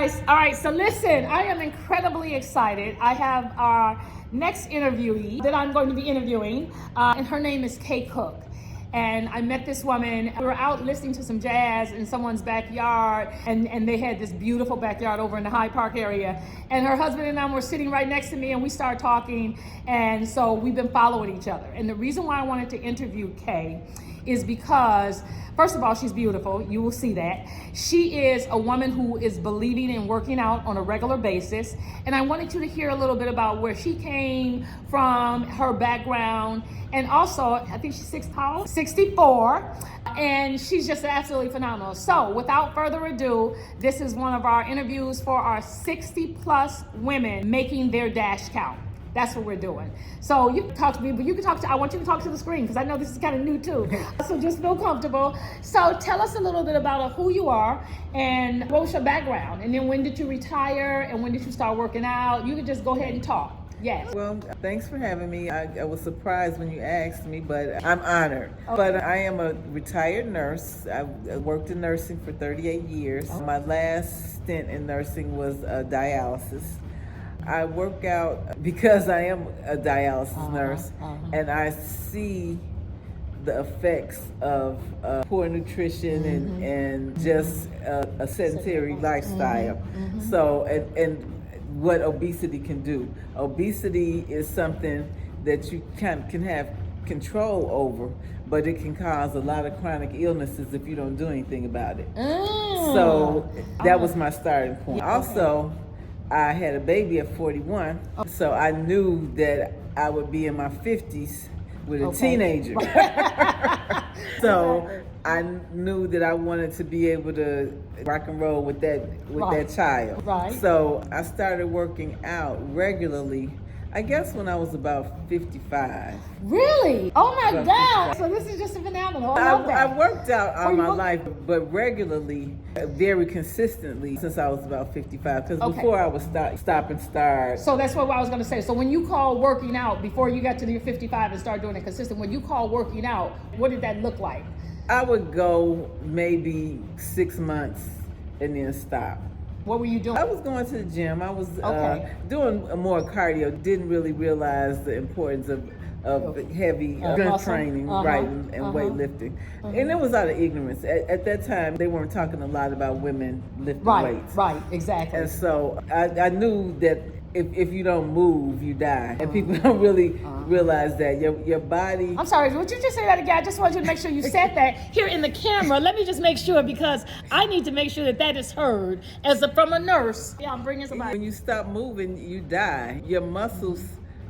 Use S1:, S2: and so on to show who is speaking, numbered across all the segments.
S1: All right. So listen, I am incredibly excited. I have our next interviewee that I'm going to be interviewing, and her name is Kay Cook. And I met this woman. We were out listening to some jazz in someone's backyard, and they had this beautiful backyard over in the Hyde Park area. And her husband and I were sitting right next to me, and we started talking. And so we've been following each other. And the reason why I wanted to interview Kay is because, first of all, she's beautiful. You will see that. She is a woman who is believing in working out on a regular basis. And I wanted you to hear a little bit about where she came from, her background, and also, I think she's 6 pounds, 64, and she's just absolutely phenomenal. So without further ado, this is one of our interviews for our 60 plus women making their dash count. That's what we're doing. So you can talk to me, but you can talk to, I want you to talk to the screen because I know this is kind of new too. So just feel comfortable. So tell us a little bit about who you are and what was your background? And then when did you retire and when did you start working out? You can just go ahead and talk. Yes.
S2: Well, thanks for having me. I was surprised when you asked me, but I'm honored. Okay. But I am a retired nurse. I worked in nursing for 38 years. My last stint in nursing was dialysis. I work out because I am a dialysis nurse, and I see the effects of poor nutrition and just a sedentary lifestyle. So, and what obesity can do. Obesity is something that you can have control over, but it can cause a lot of chronic illnesses if you don't do anything about it. So that was my starting point. Also, I had a baby at 41, so I knew that I would be in my 50s with a teenager. So I knew that I wanted to be able to rock and roll with that child. So I started working out regularly, I guess when I was about 55.
S1: Really? Oh my God. So this is just phenomenal. I love that.
S2: I worked out all my life, but regularly, very consistently since I was about 55. Because before I was stop and start.
S1: So that's what I was going to say. So when you call working out, before you got to your 55 and start doing it consistent, when you call working out, what did that look like?
S2: I would go maybe 6 months and then stop.
S1: What were you doing?
S2: I was going to the gym. I was doing more cardio. Didn't really realize the importance of heavy strength training, and weightlifting. And it was out of ignorance. At that time, they weren't talking a lot about women lifting weights.
S1: Right, exactly.
S2: And so I knew that if you don't move, you die. And people don't really realize that your body...
S1: I'm sorry, would you just say that again? I just want you to make sure you said that here in the camera. Let me just make sure, because I need to make sure that is heard from a nurse. Yeah, I'm bringing somebody.
S2: When you stop moving, you die. Your muscles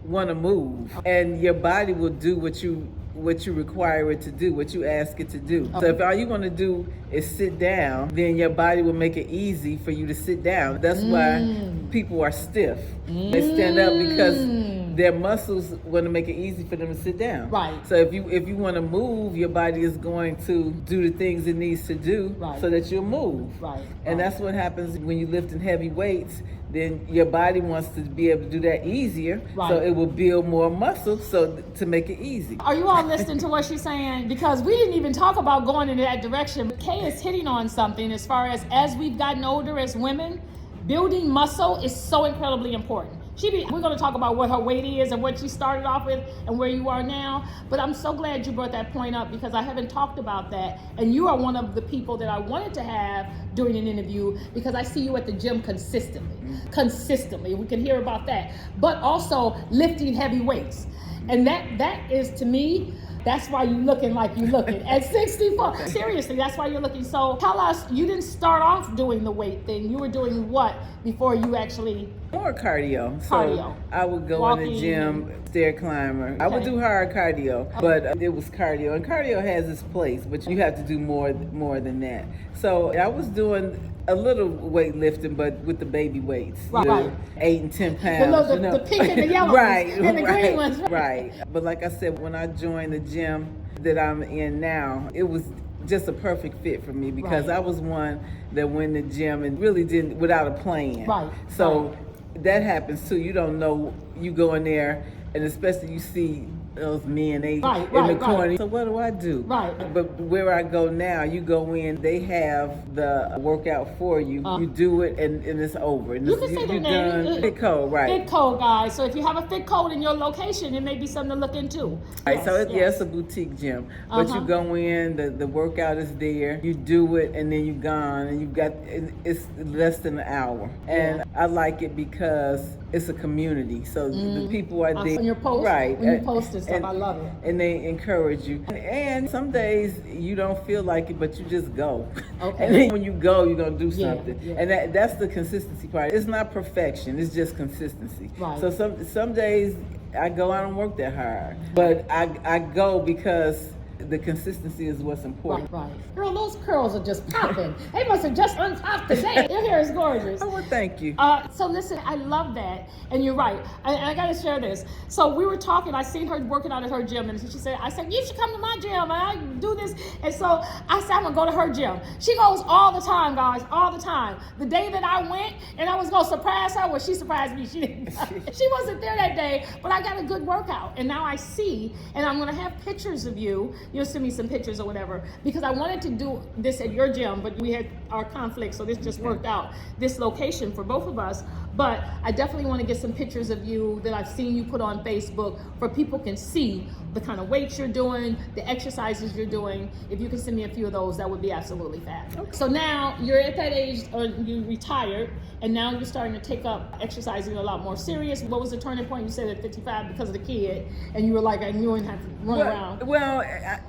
S2: want to move, and your body will do what you require it to do, what you ask it to do. So if all you want to do is sit down, then your body will make it easy for you to sit down. That's why people are stiff. They stand up because their muscles want to make it easy for them to sit down.
S1: Right.
S2: So if you want to move, your body is going to do the things it needs to do so that you'll move.
S1: Right.
S2: And that's what happens when you lift in heavy weights. Then your body wants to be able to do that easier, so it will build more muscle to make it easy.
S1: Are you all listening to what she's saying? Because we didn't even talk about going in that direction. Kay is hitting on something as far as we've gotten older as women, building muscle is so incredibly important. We're going to talk about what her weight is and what she started off with and where you are now. But I'm so glad you brought that point up because I haven't talked about that. And you are one of the people that I wanted to have during an interview because I see you at the gym consistently. Consistently. We can hear about that. But also lifting heavy weights. And that is, to me, that's why you're looking like you're looking at 64. Seriously, that's why you're looking. So tell us, you didn't start off doing the weight thing. You were doing what before you actually...
S2: More cardio. So I would go in the gym, stair climber. I would do hard cardio, but it was cardio. And cardio has its place, but you have to do more than that. So I was doing a little weightlifting, but with the baby weights. 8 and 10 pounds.
S1: The pink and the yellow and the green ones.
S2: Right. But like I said, when I joined the gym that I'm in now, it was just a perfect fit for me because I was one that went to the gym and really didn't, without a plan. So that happens too. You don't know, you go in there and especially you see those men, they
S1: Right,
S2: in
S1: right,
S2: the corner.
S1: right.
S2: So what do I do?
S1: Right.
S2: But where I go now, you go in, they have the workout for you. You do it, and it's over. And
S1: You can say their
S2: you're
S1: name.
S2: done. Fit code, right?
S1: Fit code, guys. So if you have a fit code in your location, it may be something to look into.
S2: Right, so
S1: Yes.
S2: it's a boutique gym, but you
S1: Uh-huh.
S2: go in, the workout is there, you do it, and then you're gone, and it's less than an hour. And I like it because it's a community, so the people are there.
S1: When you post,
S2: right?
S1: when you post this stuff, I love it.
S2: And they encourage you. And some days you don't feel like it, but you just go.
S1: Okay.
S2: And then when you go, you're gonna do
S1: Yeah,
S2: something.
S1: yeah.
S2: And that's the consistency part. It's not perfection. It's just consistency.
S1: Right.
S2: So some days I go, I don't work that hard, but I go because the consistency is what's important.
S1: Right. Girl, those curls are just popping. They must have just unpopped today. Your hair is gorgeous.
S2: Oh, well, thank you.
S1: So listen, I love that, and you're right. I got to share this. So we were talking. I seen her working out at her gym, and she said, "I said you should come to my gym, and I do this." And so I said, "I'm gonna go to her gym." She goes all the time, guys, all the time. The day that I went, and I was gonna surprise her, well, she surprised me. She didn't. She wasn't there that day, but I got a good workout, and now I see, and I'm gonna have pictures of you. You'll send me some pictures or whatever, because I wanted to do this at your gym, but we had our conflict, so this just worked out. This location for both of us. But I definitely want to get some pictures of you that I've seen you put on Facebook, for people can see the kind of weights you're doing, the exercises you're doing. If you can send me a few of those, that would be absolutely fab. Okay. So now you're at that age, or you retired, and now you're starting to take up exercising a lot more serious. What was the turning point? You said at 55 because of the kid, and you were like, I knew I didn't have to run around.
S2: Well,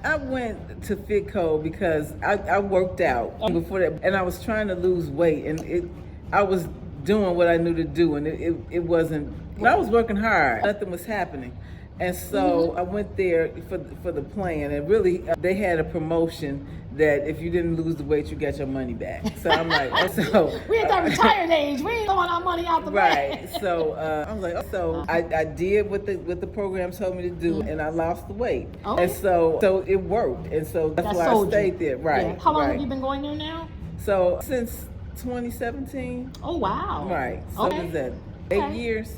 S2: I went to Fit Code because I worked out before that, and I was trying to lose weight, and I was doing what I knew to do, and it wasn't. I was working hard. Nothing was happening. And so I went there for the plan, and really they had a promotion that if you didn't lose the weight, you got your money back. So I'm like, so
S1: We at that retired age. We ain't throwing our money out the
S2: right.
S1: bag.
S2: So I was like, so I did what the program told me to do, and I lost the weight,
S1: Okay.
S2: and so it worked, and so that's why I
S1: sold you.
S2: stayed there. Right.
S1: Yeah. How long
S2: right.
S1: have you been going there now?
S2: So since 2017.
S1: Oh, wow.
S2: Right. So
S1: Okay.
S2: is that 8
S1: Okay.
S2: years?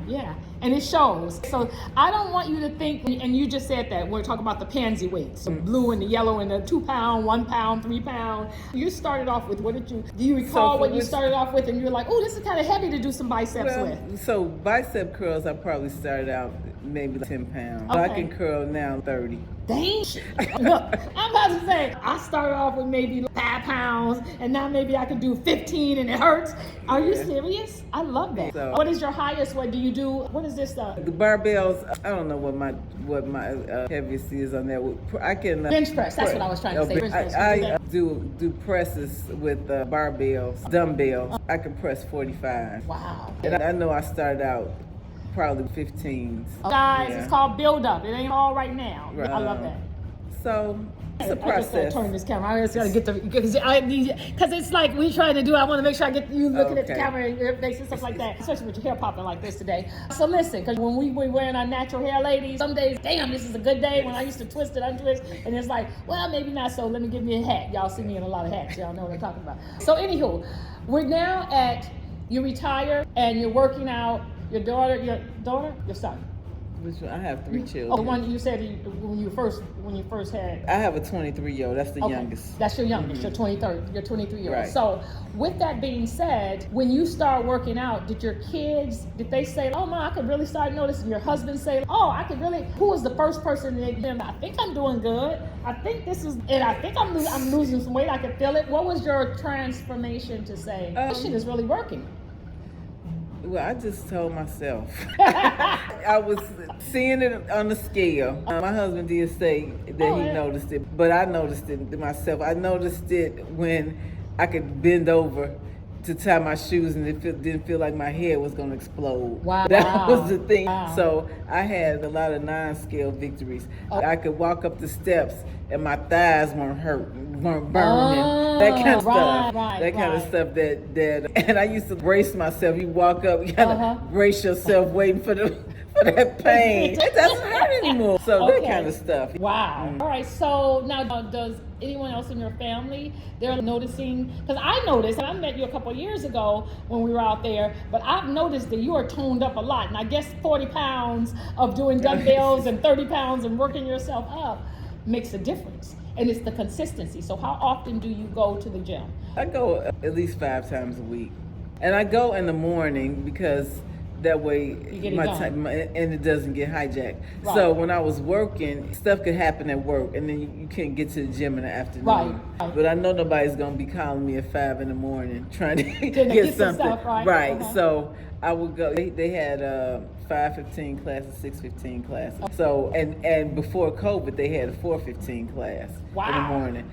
S1: Yeah, and it shows. So I don't want you to think, and you just said that we're talking about the pansy weights, the blue and the yellow and the 2 pound, 1 pound, 3 pound. You started off with, do you recall what you started off with, and you're like, oh, this is kind of heavy to do some biceps with?
S2: So bicep curls, I probably started out maybe 10 pounds. So I
S1: Okay.
S2: can curl now 30.
S1: Dang. Look, I'm about to say, I started off with maybe 5 pounds, and now maybe I can do 15 and it hurts. Are you serious? I love that.
S2: So-
S1: What is your highest? What do you do? What is this stuff?
S2: The barbells, I don't know what my heaviest is on that. I can
S1: Bench press. That's what I was trying to say. Bench press.
S2: I do presses with barbells, dumbbells. I can press 45.
S1: Wow.
S2: And I know I started out probably 15s.
S1: Guys,
S2: Yeah.
S1: it's called build up. It ain't all right now.
S2: Right.
S1: I love that.
S2: So it's a
S1: I just gotta
S2: process.
S1: turn this camera. I just gotta get the because it's like we trying to do. I want to make sure I get you looking at the
S2: Okay.
S1: camera and your face and stuff like that, especially with your hair popping like this today. So listen, because when we were wearing our natural hair, ladies, some days, damn, this is a good day. When I used to twist it, untwist, and it's like, well, maybe not. So let me give me a hat. Y'all see me in a lot of hats. Y'all know what I'm talking about. So anywho, we're now at you retire and you're working out. Your son.
S2: Which one? I have 3 children.
S1: Oh, the one you said when you first had.
S2: I have a 23-year-old. That's the
S1: Okay.
S2: youngest.
S1: That's your youngest, your 23-year-old.
S2: Right.
S1: So with that being said, when you start working out, did your kids, did they say, oh ma, I could really start noticing? Your husband say, oh, I could really, who was the first person that said, I think I'm doing good. I think this is, and I think I'm losing some weight. I can feel it. What was your transformation to say, this shit is really working?
S2: Well, I just told myself. I was seeing it on the scale. My husband did say that he noticed it, but I noticed it myself. I noticed it when I could bend over to tie my shoes and it didn't feel like my head was going to explode.
S1: Wow.
S2: That was the thing.
S1: Wow.
S2: So I had a lot of non-scale victories. I could walk up the steps and my thighs weren't hurt, weren't burning, that kind of stuff. That kind of stuff that and I used to brace myself. You walk up, you gotta brace yourself waiting for that pain. It doesn't hurt anymore. So that kind of stuff.
S1: Wow. All right. So now, does anyone else in your family, they're noticing, because I noticed, and I met you a couple of years ago when we were out there, but I've noticed that you are toned up a lot. And I guess 40 pounds of doing dumbbells and 30 pounds and working yourself up makes a difference. And it's the consistency. So how often do you go to the gym?
S2: I go at least 5 times a week. And I go in the morning because that way
S1: You get it done.
S2: time and it doesn't get hijacked.
S1: Right.
S2: So when I was working, stuff could happen at work and then you can't get to the gym in the afternoon.
S1: Right.
S2: But I know nobody's gonna be calling me at 5 in the morning trying to
S1: get some
S2: something.
S1: stuff, right? Uh-huh.
S2: So I would go. They had 5:15 class and 6:15 classes. So and before COVID, they had a 4:15 class in the
S1: Wow.
S2: morning.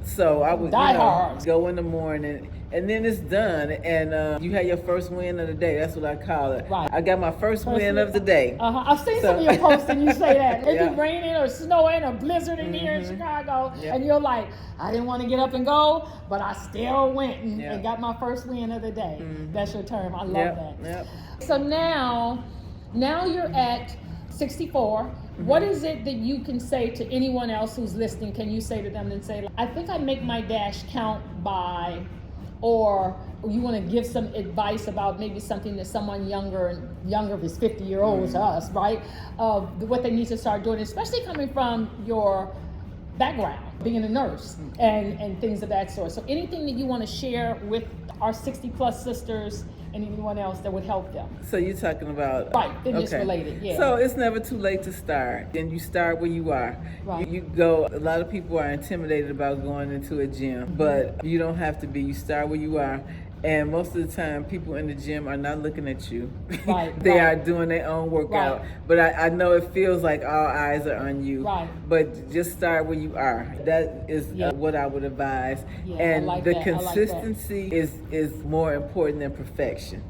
S2: So I would
S1: Die hard.
S2: go in the morning, and then it's done, and you had your first win of the day. That's what I call it.
S1: Right.
S2: I got my first win
S1: win.
S2: of the day.
S1: I've seen some of
S2: So-
S1: your posts and you say that. It
S2: Yeah.
S1: be raining or snowing or blizzarding here in Chicago.
S2: Yeah.
S1: And you're like, I didn't want to get up and go, but I still went and,
S2: Yeah.
S1: and got my first win of the day. That's your term. I love
S2: Yep,
S1: that.
S2: yep.
S1: So now you're at 64. What is it that you can say to anyone else who's listening? Can you say to them and say, I think I make my dash count by, or you want to give some advice about maybe something that someone younger is 50-year-olds to us, right? What they need to start doing, especially coming from your background, being a nurse and things of that sort. So anything that you want to share with our 60-plus sisters and anyone else that would help them.
S2: So you're talking about
S1: Right, fitness related, yeah.
S2: So it's never too late to start. Then you start where you are.
S1: Right.
S2: You go. A lot of people are intimidated about going into a gym, but you don't have to be. You start where you are. And most of the time, people in the gym are not looking at you.
S1: Right,
S2: They
S1: right.
S2: are doing their own workout.
S1: Right.
S2: But I know it feels like all eyes are on you.
S1: Right.
S2: But just start where you are. That is
S1: Yeah.
S2: what I would advise.
S1: Yeah, I
S2: and
S1: like
S2: the
S1: that. I like that.
S2: consistency is more important than perfection.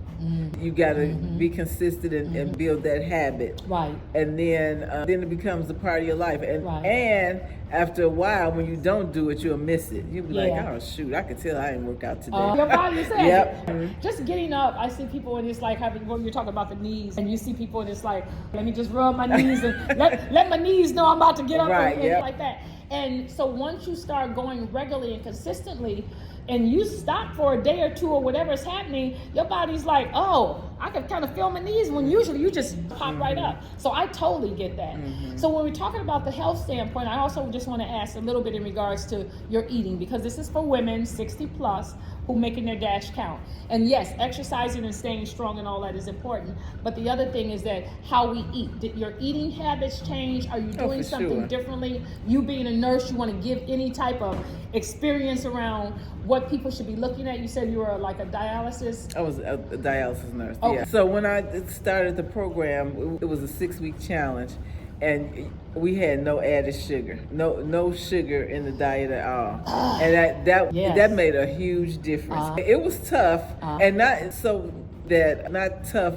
S2: You got to be consistent and build that habit.
S1: Right.
S2: And then it becomes a part of your life. And
S1: Right.
S2: and after a while, when you don't do it, you'll miss it. You'll be
S1: Yeah.
S2: like, oh shoot, I could tell I didn't work out today.
S1: Your body says
S2: Yep.
S1: it. Just getting up, I see people and it's like when you're talking about the knees, and you see people and it's like, let me just rub my knees and let my knees know I'm about to get up
S2: Right,
S1: and
S2: yep.
S1: like that. And so once you start going regularly and consistently, and you stop for a day or two or whatever's happening, your body's like, oh, I can kind of feel my knees when usually you just pop right up. So I totally get that. So when we're talking about the health standpoint, I also just want to ask a little bit in regards to your eating, because this is for women 60 plus who making their dash count. And yes, exercising and staying strong and all that is important. But the other thing is that how we eat. Did your eating habits change? Are you doing
S2: for
S1: something
S2: sure.
S1: differently? You being a nurse, you want to give any type of experience around what people should be looking at? You said you were like a dialysis.
S2: I was a dialysis nurse.
S1: Okay.
S2: Yeah. So when I started the program, it was a 6-week challenge, and we had no added sugar, no sugar in the diet at all, and
S1: Yes.
S2: that made a huge difference. It was tough, and not tough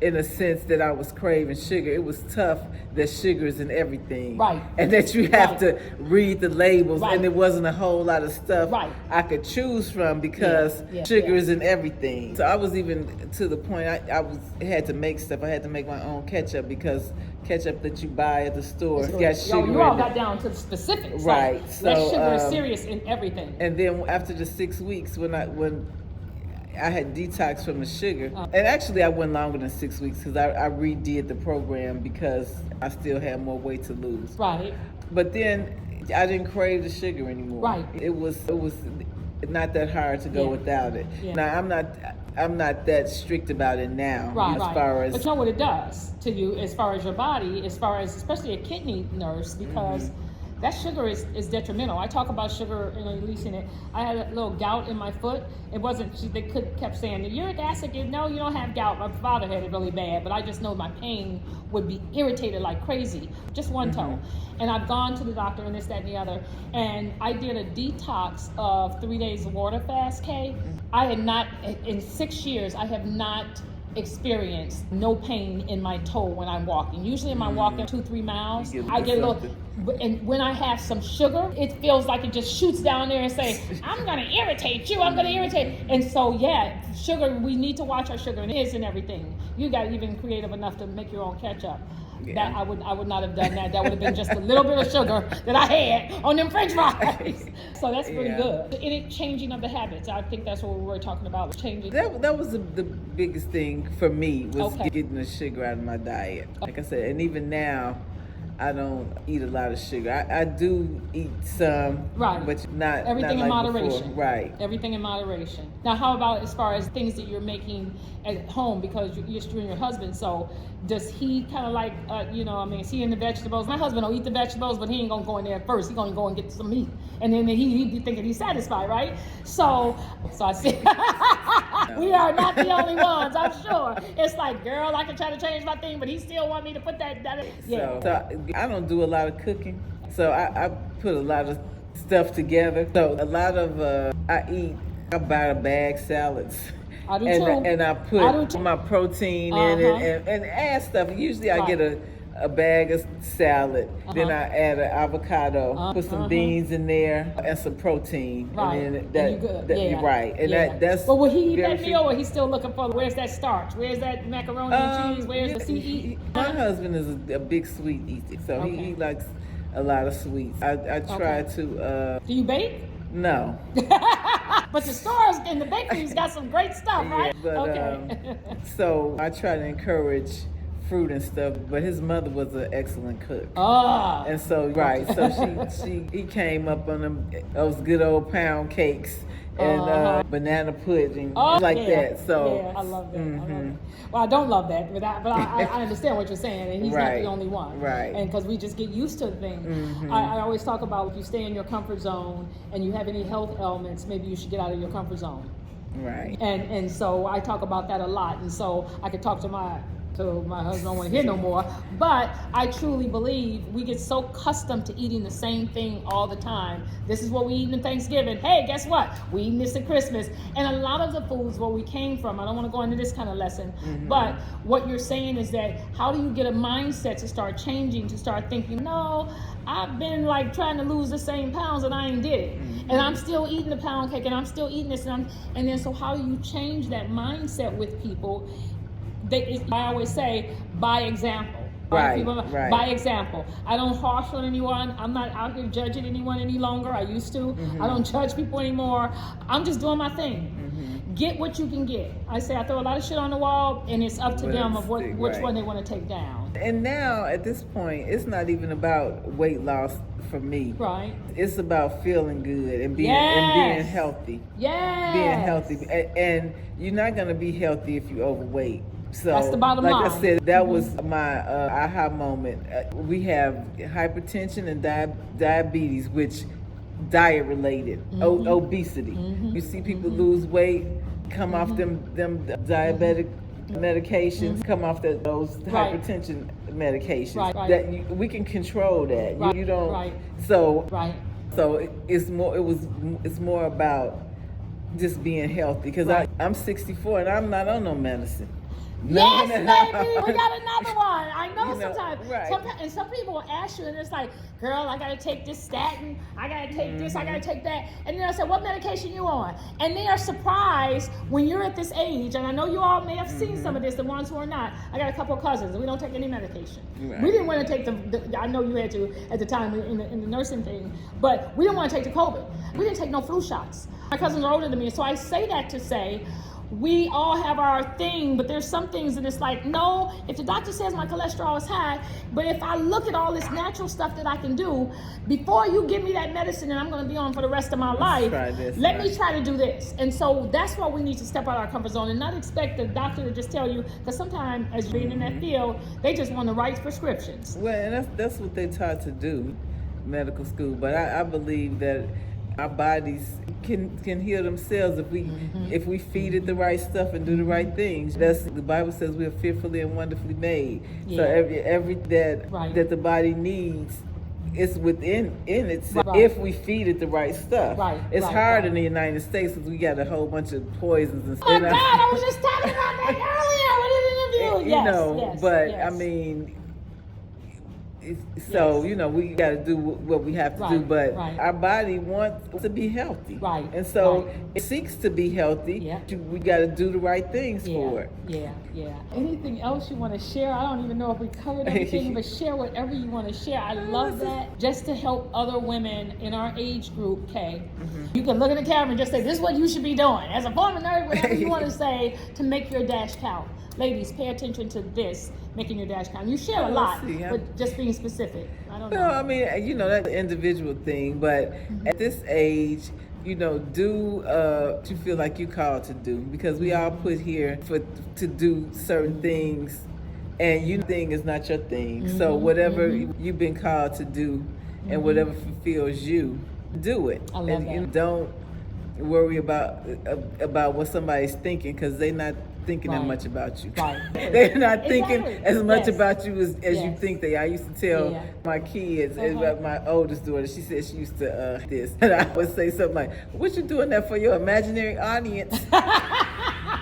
S2: in a sense that I was craving sugar. It was tough that sugar is in everything,
S1: Right.
S2: and that you have
S1: Right.
S2: to read the labels,
S1: Right.
S2: and there wasn't a whole lot of stuff
S1: Right.
S2: I could choose from because
S1: Yeah,
S2: sugar
S1: yeah.
S2: is in everything. So I was even to the point I had to make stuff. I had to make my own ketchup because ketchup that you buy at the store got sugar
S1: You all
S2: in it.
S1: got down to the specifics.
S2: Right.
S1: That
S2: So,
S1: sugar is serious in everything.
S2: And then after the 6 weeks, when I had detox from the sugar, and actually I went longer than 6 weeks because I redid the program because I still had more weight to lose.
S1: Right.
S2: But then I didn't crave the sugar anymore.
S1: Right.
S2: It was not that hard to go
S1: Yeah.
S2: without it.
S1: Yeah.
S2: Now I'm not that strict about it now.
S1: Right,
S2: as
S1: right.
S2: far as
S1: But you know what it does to you as far as your body, as far as especially a kidney nurse, because that sugar is detrimental. I talk about sugar and releasing it. I had a little gout in my foot. It wasn't, they kept saying, the uric acid, no, you don't have gout. My father had it really bad, but I just know my pain would be irritated like crazy. Just one toe. And I've gone to the doctor and this, that, and the other. And I did a detox of 3 days of water fast, Kay. I had not, in 6 years, I have not experienced no pain in my toe when I'm walking. Usually in my walking 2-3 miles,
S2: You get
S1: I get a little,
S2: something.
S1: and when I have some sugar, it feels like it just shoots down there and say, I'm gonna irritate you, I'm gonna irritate. And so yeah, sugar, we need to watch our sugar, and it is in everything. You got even creative enough to make your own ketchup. That I would not have done that. That would have been just a little bit of sugar that I had on them French fries. So that's pretty good. And it changing of the habits. I think that's what we were talking about, changing.
S2: That was the biggest thing for me was getting the sugar out of my diet. Like I said, and even now, I don't eat a lot of sugar. I do eat some, but not
S1: everything
S2: not
S1: in
S2: like
S1: moderation.
S2: Before. Right.
S1: Everything in moderation. Now, how about as far as things that you're making at home because you're you and your husband? So, does he kind of like, is he in the vegetables? My husband will eat the vegetables, but he ain't gonna go in there first. He's gonna go and get some meat, and then he be thinking he's satisfied, right? So I said, we are not the only ones. I'm sure. It's like, girl, I can try to change my thing, but he still want me to put that. Yeah.
S2: So I don't do a lot of cooking, so I put a lot of stuff together. So a lot of I buy a bag salads.
S1: I do
S2: too. And I put my protein in it and add stuff. Usually I get a bag of salad, then I add an avocado, put some beans in there and some protein. And then that's.
S1: But will he eat that meal, or he's still looking for where's that starch? Where's that macaroni and cheese? Where's the CE?
S2: My husband is a big sweet eater, so he likes a lot of sweets. I try to.
S1: Do you bake?
S2: No.
S1: But the stores and the bakeries got some great stuff, right?
S2: So I try to encourage fruit and stuff, but his mother was an excellent cook. And so he came up on those good old pound cakes and banana pudding that. So
S1: I love that. I love that. Well, I don't love that, but I understand what you're saying, and he's not the only one.
S2: Right.
S1: And because we just get used to the thing. I always talk about if you stay in your comfort zone and you have any health ailments, maybe you should get out of your comfort zone.
S2: Right.
S1: And so I talk about that a lot, and so I could talk to my husband, don't want to hear no more. But I truly believe we get so accustomed to eating the same thing all the time. This is what we eat in Thanksgiving. Hey, guess what? We eating this at Christmas. And a lot of the foods where we came from, I don't want to go into this kind of lesson, but what you're saying is that how do you get a mindset to start changing, to start thinking, no, I've been like trying to lose the same pounds and I ain't did it. And I'm still eating the pound cake and I'm still eating this. And then so how do you change that mindset with people? I always say, by example. By example. I don't harsh on anyone. I'm not out here judging anyone any longer. I used to. I don't judge people anymore. I'm just doing my thing. Get what you can get. I say I throw a lot of shit on the wall, and it's up to them of which one they want to take down.
S2: And now, at this point, it's not even about weight loss for me.
S1: Right.
S2: It's about feeling good and being healthy.
S1: Yes.
S2: Being healthy. And you're not going to be healthy if you're overweight. So,
S1: that's the bottom line.
S2: Like I said, that was my aha moment. We have hypertension and diabetes, which diet related, obesity. You see people lose weight, come off them diabetic medications, come off those hypertension medications. That we can control that. You don't. So it's more about just being healthy because I'm 64 and I'm not on no medicine.
S1: Yes, baby, we got another one. I know sometimes, and some people will ask you, and it's like, girl, I gotta take this statin, I gotta take this, I gotta take that, and then I say, what medication you on? And they are surprised when you're at this age, and I know you all may have seen some of this, the ones who are not. I got a couple of cousins, and we don't take any medication. We didn't want to take the I know you had to at the time in the nursing thing, but we didn't want to take the COVID. We didn't take no flu shots. My cousins are older than me, so I say that to say, we all have our thing, but there's some things that it's like, no, if the doctor says my cholesterol is high, but if I look at all this natural stuff that I can do, before you give me that medicine and I'm going to be on for the rest of my life, let me try to do this. And so that's why we need to step out of our comfort zone and not expect the doctor to just tell you, because sometimes as being in that field, they just want to write prescriptions.
S2: Well, and that's what they taught to do, medical school, but I believe that our bodies can heal themselves if we feed it the right stuff and do the right things. That's the Bible says we're fearfully and wonderfully made. So every that the body needs is within itself if we feed it the right stuff. It's hard in the United States because we got a whole bunch of poisons and stuff.
S1: Oh my God, I was just talking about that earlier with an interview.
S2: I mean, So,
S1: Yes.
S2: you know, we got to do what we have to do,
S1: Right,
S2: but
S1: right.
S2: our body wants to be healthy.
S1: Right,
S2: And so
S1: right.
S2: it seeks to be healthy.
S1: Yeah.
S2: We got to do the right things
S1: Yeah,
S2: for it.
S1: yeah. Anything else you want to share? I don't even know if we covered everything, but share whatever you want to share. I love that. Just to help other women in our age group, Kay. You can look at the camera and just say, this is what you should be doing. As a former nurse, whatever you want to say to make your dash count. Ladies, pay attention to this, making your dash count. You share a lot, but just being specific. I don't know.
S2: No, I mean, you know, that's an individual thing, but at this age, you know, do what you feel like you're called to do, because we all put here to do certain things, and your thing is not your thing. So whatever you've been called to do, and whatever fulfills you, do it.
S1: I love
S2: and
S1: that.
S2: you don't worry about what somebody's thinking, because they're not thinking that
S1: Right.
S2: much about you.
S1: Right.
S2: They're not thinking
S1: Exactly.
S2: as much
S1: Yes.
S2: about you as you
S1: Yes.
S2: think they are. I used to tell
S1: Yeah.
S2: my kids,
S1: Uh-huh.
S2: my oldest daughter, she said she used to this, and I would say something like, "What you doing that for your imaginary audience?"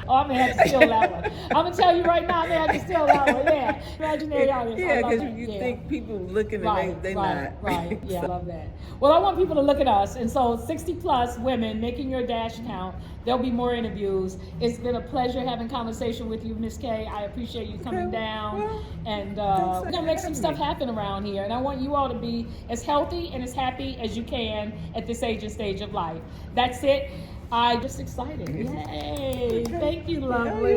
S1: Oh, I may have to steal that one. I'm gonna tell you right now, I may have to steal that one. Yeah, imaginary audience. I
S2: Yeah,
S1: love
S2: because
S1: that.
S2: you
S1: Yeah.
S2: think people looking
S1: Right,
S2: and they
S1: right,
S2: not.
S1: right. Yeah, I
S2: So-
S1: love that. Well, I want people to look at us, and so 60 plus women making your dash count. There'll be more interviews. It's been a pleasure having conversation with you, Miss Kay. I appreciate you coming
S2: Okay,
S1: down,
S2: well,
S1: and
S2: thanks for
S1: we're gonna make some
S2: having
S1: stuff
S2: me.
S1: happen around here. And I want you all to be as healthy and as happy as you can at this age and stage of life. That's it. I'm just excited. Yay! Thank you, lovely.